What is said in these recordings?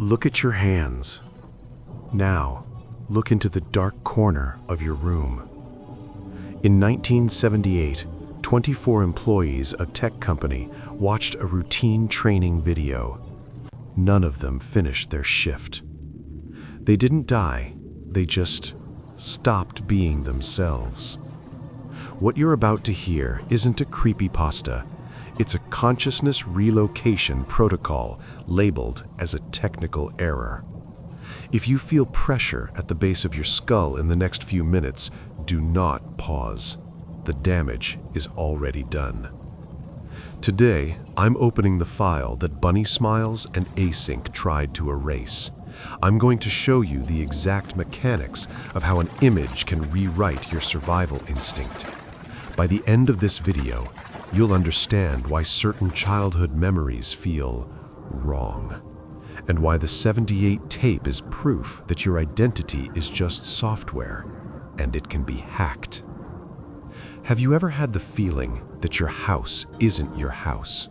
Look at your hands. Now, look into the dark corner of your room. In 1978, 24 employees of a tech company watched a routine training video. None of them finished their shift. They didn't die, they just stopped being themselves. What you're about to hear isn't a creepypasta. It's a consciousness relocation protocol labeled as a technical error. If you feel pressure at the base of your skull in the next few minutes, do not pause. The damage is already done. Today, I'm opening the file that Bunny Smiles and Async tried to erase. I'm going to show you the exact mechanics of how an image can rewrite your survival instinct. By the end of this video, you'll understand why certain childhood memories feel wrong, and why the 78 tape is proof that your identity is just software, and it can be hacked. Have you ever had the feeling that your house isn't your house?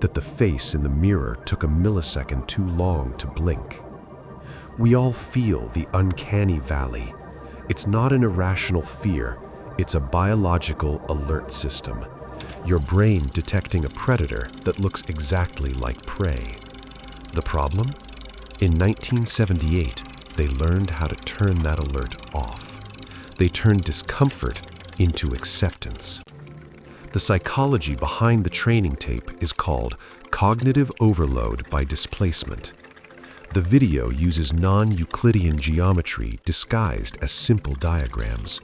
That the face in the mirror took a millisecond too long to blink? We all feel the Uncanny Valley. It's not an irrational fear, it's a biological alert system. Your brain detecting a predator that looks exactly like prey. The problem? In 1978, they learned how to turn that alert off. They turned discomfort into acceptance. The psychology behind the training tape is called cognitive overload by displacement. The video uses non-Euclidean geometry disguised as simple diagrams.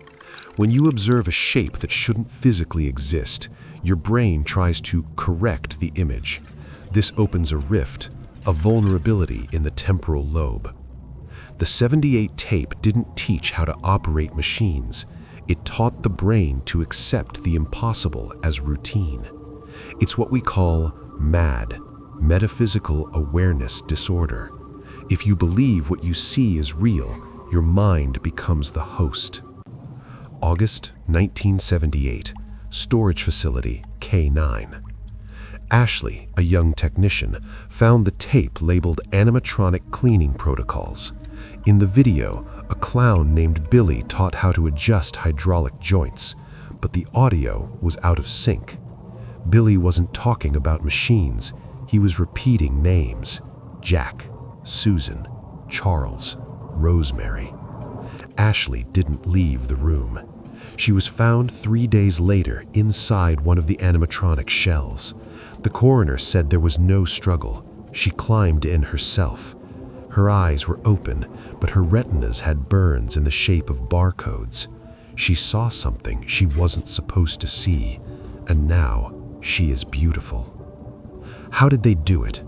When you observe a shape that shouldn't physically exist, your brain tries to correct the image. This opens a rift, a vulnerability in the temporal lobe. The 78 tape didn't teach how to operate machines. It taught the brain to accept the impossible as routine. It's what we call M.A.D, Metaphysical Awareness Disorder. If you believe what you see is real, your mind becomes the host. August 1978, storage facility K9. Ashley, a young technician, found the tape labeled animatronic cleaning protocols. In the video, a clown named Billy taught how to adjust hydraulic joints, but the audio was out of sync. Billy wasn't talking about machines, he was repeating names: Jack, Susan, Charles, Rosemary. Ashley didn't leave the room. She was found 3 days later inside one of the animatronic shells. The coroner said there was no struggle. She climbed in herself. Her eyes were open, but her retinas had burns in the shape of barcodes. She saw something she wasn't supposed to see, and now she is beautiful. How did they do it?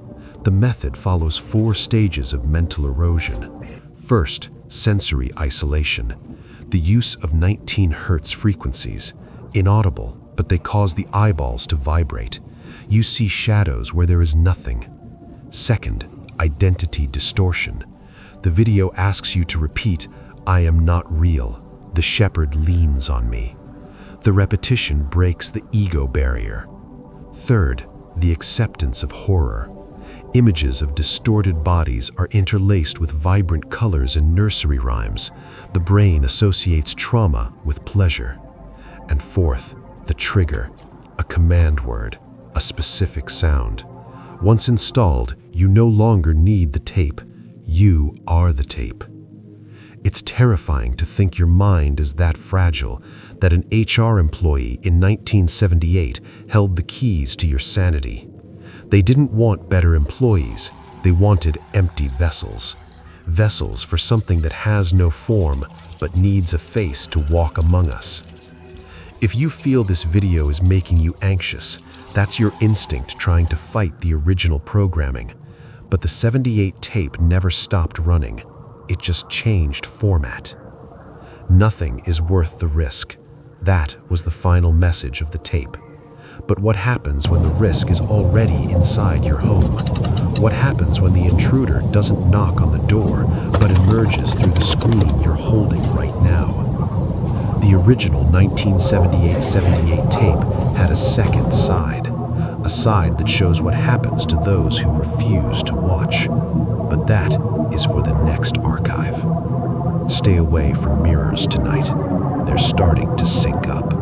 The method follows 4 stages of mental erosion. First, sensory isolation. The use of 19 Hz frequencies, inaudible, but they cause the eyeballs to vibrate. You see shadows where there is nothing. Second, identity distortion. The video asks you to repeat, "I am not real. The shepherd leans on me." The repetition breaks the ego barrier. Third, the acceptance of horror. Images of distorted bodies are interlaced with vibrant colors and nursery rhymes. The brain associates trauma with pleasure. And fourth, the trigger, a command word, a specific sound. Once installed, you no longer need the tape. You are the tape. It's terrifying to think your mind is that fragile, that an HR employee in 1978 held the keys to your sanity. They didn't want better employees, they wanted empty vessels. Vessels for something that has no form, but needs a face to walk among us. If you feel this video is making you anxious, that's your instinct trying to fight the original programming. But the 78 tape never stopped running, it just changed format. Nothing is worth the risk. That was the final message of the tape. But what happens when the risk is already inside your home? What happens when the intruder doesn't knock on the door, but emerges through the screen you're holding right now? The original 1978 tape had a second side, a side that shows what happens to those who refuse to watch. But that Stay away from mirrors tonight. They're starting to sync up.